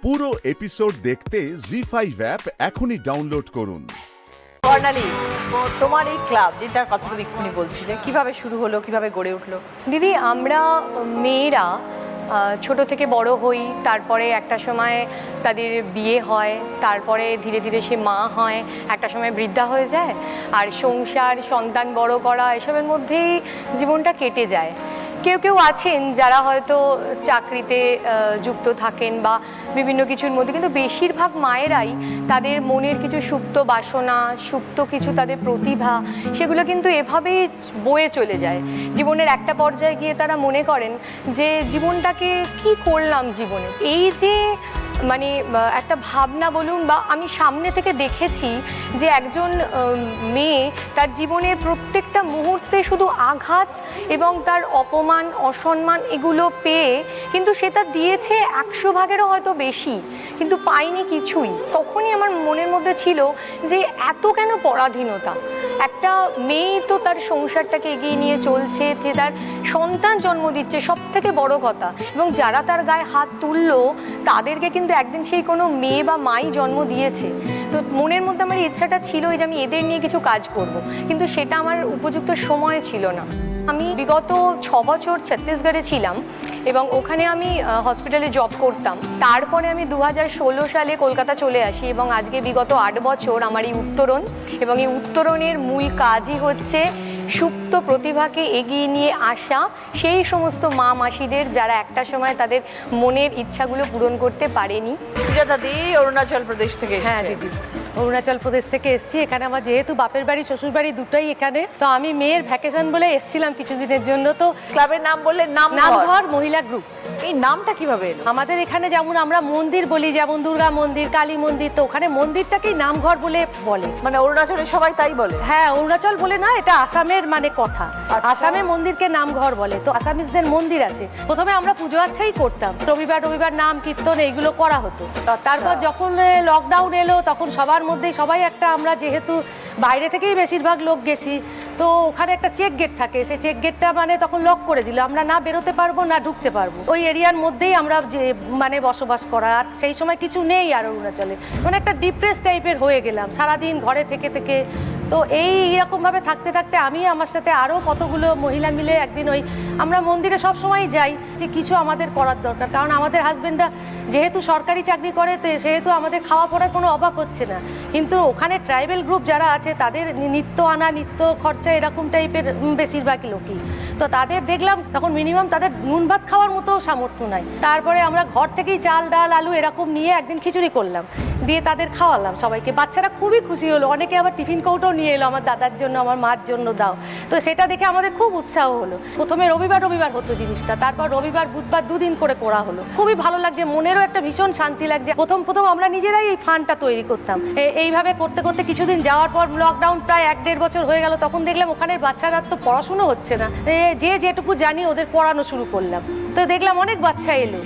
পুরো এপিসোড দেখতে জি5 অ্যাপ এখনই ডাউনলোড করুন। বর্ণালী, তোমার এই ক্লাব যেটার কথা তুমি এক্ষুনি বলছিলে, কিভাবে শুরু হলো, কিভাবে গড়ে উঠলো? দিদি, আমরা মেয়েরা ছোট থেকে বড় হই, তারপরে একটা সময় তাদের বিয়ে হয়, তারপরে ধীরে ধীরে সে মা হয়, একটা সময় বৃদ্ধা হয়ে যায়, আর সংসার, সন্তান বড় করা এসবের মধ্যেই জীবনটা কেটে যায়। কেউ কেউ আছেন যারা হয়তো চাকরিতে যুক্ত থাকেন বা বিভিন্ন কিছুর মধ্যে, কিন্তু বেশিরভাগ মায়েরাই তাদের মনের কিছু সুপ্ত বাসনা, সুপ্ত কিছু তাদের প্রতিভা, সেগুলো কিন্তু এভাবেই বয়ে চলে যায়। জীবনের একটা পর্যায়ে গিয়ে তারা মনে করেন যে জীবনটাকে কি করলাম জীবনে। এই যে মানে একটা ভাবনা বলুন, বা আমি সামনে থেকে দেখেছি যে একজন মেয়ে তার জীবনের প্রত্যেকটা মুহূর্তে শুধু আঘাত এবং তার অপমান, অসম্মান এগুলো পেয়ে, কিন্তু সেটা দিয়েছে 100 ভাগেরও হয়তো বেশি, কিন্তু পায়নি কিছুই। তখনই আমার মনের মধ্যে ছিল যে এত কেন পরাধীনতা। একটা মেয়ে তো তার সংসারটাকে এগিয়ে নিয়ে চলছে, যে তার সন্তান জন্ম দিচ্ছে, সব থেকে বড় কথা, এবং যারা তার গায়ে হাত তুললো তাদেরকে কিন্তু একদিন সেই কোনো মেয়ে বা মাই জন্ম দিয়েছে। তো মনের মধ্যে আমার ইচ্ছাটা ছিল যে আমি এদের নিয়ে কিছু কাজ করব, কিন্তু সেটা আমার উপযুক্ত সময় ছিল না। আমি বিগত 6 বছর ছত্তিশগড়ে ছিলাম এবং ওখানে আমি হসপিটালে জব করতাম। তারপরে আমি 2016 সালে কলকাতা চলে আসি এবং আজকে বিগত 8 বছর আমার এই উত্তরণ, এবং এই উত্তরণের মূল কাজই হচ্ছে সুপ্ত প্রতিভাকে এগিয়ে নিয়ে আসা সেই সমস্ত মা মাসিদের যারা একটা সময় তাদের মনের ইচ্ছাগুলো পূরণ করতে পারেনি। সুজাতা দি অরুণাচল প্রদেশ থেকে এসেছে। হ্যাঁ দিদি, অরুণাচল প্রদেশ থেকে এসেছি। এখানে আমার যেহেতু বাপের বাড়ি শ্বশুর বাড়ি দুটোই এখানে, তো আমি মেয়ের ভ্যাকেশন বলে এসেছিলাম কিছুদিনের জন্য। তো ক্লাবের নাম বললে নামঘর মহিলা গ্রুপ। এই নামটা কিভাবে এলো? আমাদের এখানে যেমন আমরা মন্দির বলি, যেমন দুর্গা মন্দির, কালী মন্দির, তো ওখানে মন্দিরটাকেই নামঘর বলে বলে। মানে অরুণাচলে সবাই তাই বলে? হ্যাঁ, অরুণাচল বলে না, এটা আসামের মানে কথা। আসামে মন্দিরকে নামঘর বলে। তো আসামিসদের মন্দির আছে। প্রথমে আমরা পুজো আচ্ছাই করতাম, রবিবার রবিবার নাম কীর্তন এইগুলো করা হতো। তারপর যখন লকডাউন এলো তখন সবার মধ্যেই সবাই একটা, আমরা যেহেতু বাইরে থেকেই বেশিরভাগ লোক গেছি, তো ওখানে একটা চেক গেট থাকে, সেই চেক গেটটা মানে তখন লক করে দিল, আমরা না বেরোতে পারবো না ঢুকতে পারবো। ওই এরিয়ার মধ্যেই আমরা যে মানে বসবাস করা, আর সেই সময় কিছু নেই আর অরুণাচলে, মানে একটা ডিপ্রেস টাইপের হয়ে গেলাম সারাদিন ঘরে থেকে থেকে। তো এইরকমভাবে থাকতে থাকতে আমি আমার সাথে আরও কতগুলো মহিলা মিলে একদিন ওই আমরা মন্দিরে সব সময় যাই, যে কিছু আমাদের করার দরকার, কারণ আমাদের হাজবেন্ডরা যেহেতু সরকারি চাকরি করে, সেহেতু আমাদের খাওয়া পড়ার কোনো অভাব হচ্ছে না। কিন্তু ওখানে ট্রাইবেল গ্রুপ যারা আছে তাদের নিত্য আনা, নিত্য খরচা এরকম টাইপের বেশিরভাগই লোকই। তো তাদের দেখলাম তখন মিনিমাম তাদের নুন ভাত খাওয়ার মতো সামর্থ্য নাই। তারপরে আমরা ঘর থেকেই চাল ডাল আলু এরকম নিয়ে একদিন খিচুড়ি করলাম, দিয়ে তাদের খাওয়ালাম সবাইকে। বাচ্চারা খুবই খুশি হলো, অনেকে আবার টিফিন কৌটাও নিয়ে এলো, আমার দাদার জন্য, আমার মার জন্য দাও। তো সেটা দেখে আমাদের খুব উৎসাহ হলো। প্রথমে রবিবার রবিবার হতো জিনিসটা, তারপর রবিবার বুধবার 2 দিন করে করা হলো। খুবই ভালো লাগছে, মনেরও একটা ভীষণ শান্তি লাগছে। প্রথম আমরা নিজেরাই এই ফান্ডটা তৈরি করতাম। এইভাবে করতে করতে কিছুদিন যাওয়ার পর লকডাউন প্রায় 1-1.5 বছর হয়ে গেল। তখন দেখলাম ওখানের বাচ্চারা তো পড়াশুনো হচ্ছে না, যে যেটুকু জানি ওদের পড়ানো শুরু করলাম। তো দেখলাম অনেক বাচ্চা এলো,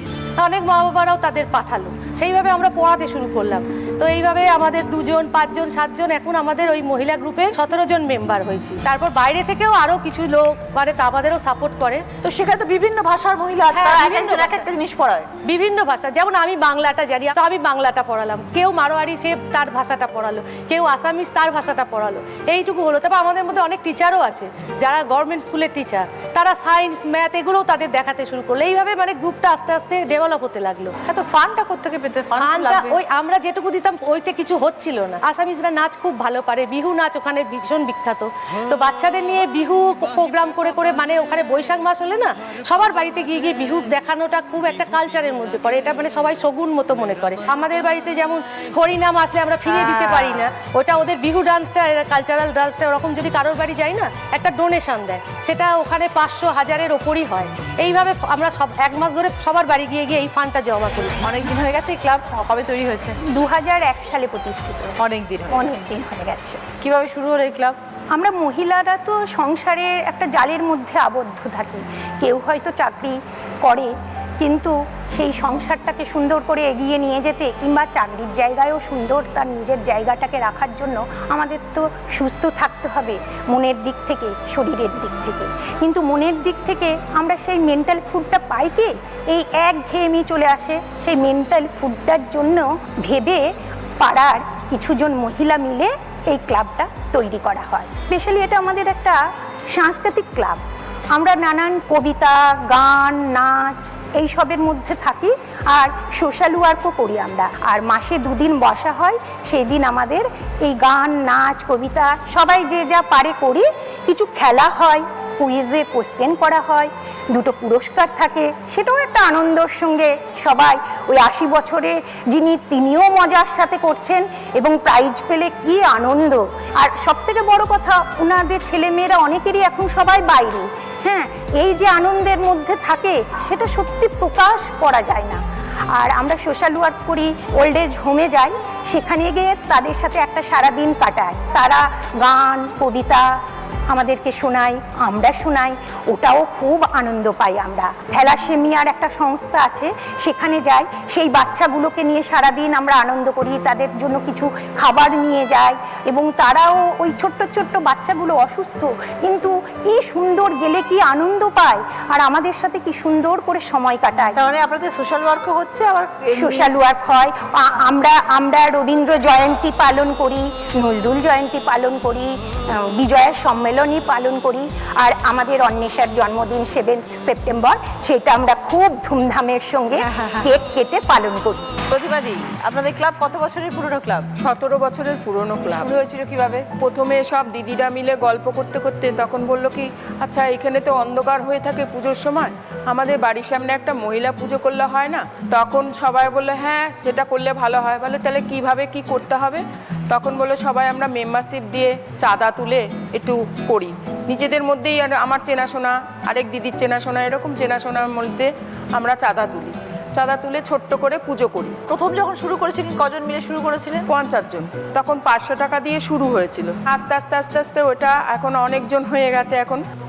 অনেক মা বাবারাও তাদের পাঠালো, সেইভাবে আমরা পড়াতে শুরু করলাম। তো এইভাবে আমাদের 2 জন 5 জন 7 জন এখন আমাদের ওই মহিলা গ্রুপে 17 জন মেম্বার হয়েছি। তারপর বাইরে থেকেও আরো কিছু লোক মানে তা আমাদেরও সাপোর্ট করে। তো সেখানে তো বিভিন্ন ভাষার মহিলা আছে, এক একটা জিনিস পড়ায়, বিভিন্ন ভাষা। যেমন আমি বাংলাটা জানি, তো আমি বাংলাটা পড়ালাম, কেউ মারোয়ারি সে তার ভাষাটা পড়ালো, কেউ আসামিস তার ভাষাটা পড়ালো, এইটুকু হলো। তারপর আমাদের মধ্যে অনেক টিচারও আছে যারা গভর্নমেন্ট স্কুলের টিচার, তারা সায়েন্স ম্যাথ এগুলোও তাদের দেখাতে শুরু করলো। এইভাবে মানে গ্রুপটা আস্তে আস্তে ডেভেলপ হতে লাগলো। তো ফান্ডটা কোত্থেকে পেতে? ফান্ডটা ওই আমরা যেটুকু দিতাম ওইতে কিছু হচ্ছিল না। আসামিসরা নাচ খুব ভালো পারে, বিহু নাচ ওখানে ভীষণ বিখ্যাত। তো বাচ্চাদের নিয়ে বিহু প্রোগ্রাম করে করে, মানে ওখানে বৈশাখ মাস হলে না সবার বাড়িতে গিয়ে গিয়ে বিহু দেখানোটা খুব একটা কালচারের মধ্যে পড়ে। এটা মানে সবাই শগুন মতো মনে করে। আমাদের বাড়িতে যেমন হরিনাম আসলে আমরা ফিরিয়ে দিতে পারি না, ওটা ওদের বিহু ডান্সটা, কালচারাল ডান্সটা ওরকম যদি কারোর বাড়ি যাই না, একটা ডোনেশন দেয়, সেটা ওখানে 500-1000-এর ওপরই হয়। এইভাবে আমরা সব 1 মাস ধরে সবার বাড়ি গিয়ে গিয়ে এই ফান্ডটা জমা করি। অনেকদিন হয়ে গেছে। ক্লাব কবে তৈরি হয়েছে? 2001 সালে প্রতিষ্ঠিত। অনেক দিন হয়ে গেছে। কিভাবে শুরু হলো এই ক্লাব? আমরা মহিলারা তো সংসারের একটা জালের মধ্যে আবদ্ধ থাকি। কেউ হয়তো চাকরি করে, কিন্তু সেই সংসারটাকে সুন্দর করে এগিয়ে নিয়ে যেতে কিংবা চাকরির জায়গায়ও সুন্দর তার নিজের জায়গাটাকে রাখার জন্য আমাদের তো সুস্থ থাকতে হবে মনের দিক থেকে, শরীরের দিক থেকে। কিন্তু মনের দিক থেকে আমরা সেই মেন্টাল ফুডটা পাই কি? এই একঘেয়েমি চলে আসে। সেই মেন্টাল ফুডটার জন্য ভেবে পাড়ার কিছুজন মহিলা মিলে এই ক্লাবটা তৈরি করা হয়। স্পেশালি এটা আমাদের একটা সাংস্কৃতিক ক্লাব। আমরা নানান কবিতা, গান, নাচ এইসবের মধ্যে থাকি, আর সোশ্যাল ওয়ার্কও করি আমরা। আর মাসে 2 দিন বসা হয়, সেই দিন আমাদের এই গান, নাচ, কবিতা সবাই যে যা পারে করি। কিছু খেলা হয়, কুইজে কোশ্চেন করা হয়, 2টো পুরস্কার থাকে, সেটাও একটা আনন্দের সঙ্গে সবাই ওই 80 বছরে যিনি তিনিও মজার সাথে করছেন এবং প্রাইজ পেলে কি আনন্দ। আর সবথেকে বড় কথা, ওনাদের ছেলেমেয়েরা অনেকেরই এখন সবাই বাইরে। হ্যাঁ, এই যে আনন্দের মধ্যে থাকে সেটা সত্যি প্রকাশ করা যায় না। আর আমরা সোশ্যাল ওয়ার্ক করি, ওল্ড এজ হোমে যাই, সেখানে গিয়ে তাদের সাথে একটা সারাদিন কাটায়। তারা গান, কবিতা আমাদেরকে শোনায়, আমরা শোনাই, ওটাও খুব আনন্দ পাই আমরা। থ্যালাসেমিয়ার একটা সংস্থা আছে, সেখানে যাই, সেই বাচ্চাগুলোকে নিয়ে সারাদিন আমরা আনন্দ করি, তাদের জন্য কিছু খাবার নিয়ে যাই এবং তারাও ওই ছোট্ট ছোট্ট বাচ্চাগুলো অসুস্থ, কিন্তু কি সুন্দর গেলে কি আনন্দ পায় আর আমাদের সাথে কি সুন্দর করে সময় কাটায়। তার মানে আপনাদের সোশ্যাল ওয়ার্কও হচ্ছে, আবার সোশ্যাল ওয়ার্ক হয়। আমরা রবীন্দ্র জয়ন্তী পালন করি, নজরুল জয়ন্তী পালন করি, বিজয়া সম্মেলনী পালন করি, আর আমাদের অন্বেষার জন্মদিন 7 সেপ্টেম্বর, সেটা আমরা খুব ধুমধামের সঙ্গে কেক কেটে পালন করি। প্রতিবাদী, আপনাদের ক্লাব কত বছরের পুরনো ক্লাব? 17 বছরের পুরনো ক্লাব। শুরু হয়েছিল কিভাবে? প্রথমে সব দিদিরা মিলে গল্প করতে করতে তখন বললো কি, আচ্ছা এখানে তো অন্ধকার হয়ে থাকে পুজোর সময়, আমাদের বাড়ির সামনে একটা মহিলা পুজো করলে হয় না? তখন সবাই বললো হ্যাঁ সেটা করলে ভালো হয়। বলে তাহলে কিভাবে কি করতে হবে? তখন বললো সবাই আমরা মেম্বারশিপ দিয়ে চাঁদা তুলে একটু করি নিজেদের মধ্যেই। আর আমার চেনাশোনা, আরেক দিদির চেনাশোনা, এরকম চেনাশোনার মধ্যে আমরা চাঁদা তুলি, চাঁদা তুলে ছোট্ট করে পুজো করি। প্রথম যখন শুরু করেছিলেন কজন মিলে শুরু করেছিলেন? 50 জন। তখন 500 টাকা দিয়ে শুরু হয়েছিল, আস্তে আস্তে আস্তে আস্তে ওটা এখন অনেকজন হয়ে গেছে।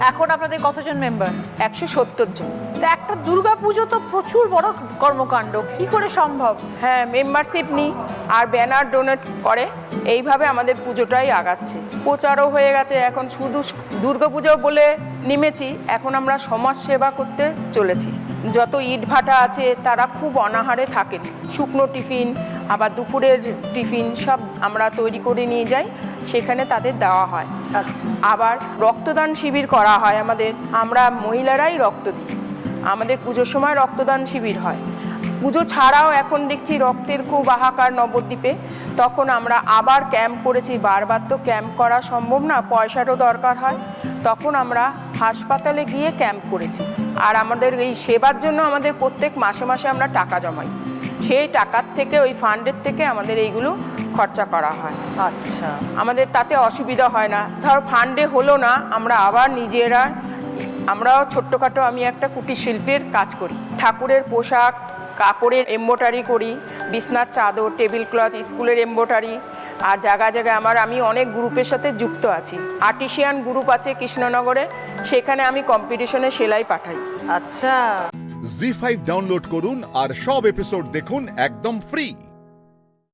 এখন আপনাদের কতজন মেম্বার? 170 জন। তা একটা দুর্গা পুজো তো প্রচুর বড় কর্মকাণ্ড, কি করে সম্ভব? হ্যাঁ, মেম্বারশিপ নিই আর ব্যানার ডোনেট করে, এইভাবে আমাদের পুজোটাই আগাচ্ছে। প্রচারও হয়ে গেছে। এখন শুধু দুর্গাপুজো বলে নেমেছি, এখন আমরা সমাজ সেবা করতে চলেছি। যত ইট ভাটা আছে তারা খুব অনাহারে থাকেন, শুকনো টিফিন আবার দুপুরের টিফিন সব আমরা তৈরি করে নিয়ে যাই, সেখানে তাদের দেওয়া হয়। আচ্ছা, আবার রক্তদান শিবির করা হয় আমাদের, আমরা মহিলারাই রক্ত দিই। আমাদের পুজোর সময় রক্তদান শিবির হয়। পুজো ছাড়াও এখন দেখছি রক্তের খুব হাহাকার নবদ্বীপে, তখন আমরা আবার ক্যাম্প করেছি। বারবার তো ক্যাম্প করা সম্ভব না, পয়সারও দরকার হয়, তখন আমরা হাসপাতালে গিয়ে ক্যাম্প করেছি। আর আমাদের এই সেবার জন্য আমাদের প্রত্যেক মাসে মাসে আমরা টাকা জমাই, সেই টাকার থেকে, ওই ফান্ডের থেকে আমাদের এইগুলো খরচা করা হয়। আচ্ছা, আমাদের তাতে অসুবিধা হয় না। ধর ফান্ডে হলো না, আমরা আবার নিজেরা, আমরাও ছোট্টখাটো, আমি একটা কুটির শিল্পের কাজ করি, ঠাকুরের পোশাক, কাপড়ের এমব্রয়ডারি করি, বিছনার চাদর, টেবিল ক্লথ, স্কুলের এমব্রয়ডারি। আর জায়গায় জায়গায় আমি অনেক গ্রুপের সাথে যুক্ত আছি। আর্টিসিয়ান গ্রুপ আছে কৃষ্ণনগরে, সেখানে আমি কম্পিটিশনে সেলাই পাঠাই। আচ্ছা। জি5 ডাউনলোড করুন আর সব এপিসোড দেখুন একদম ফ্রি।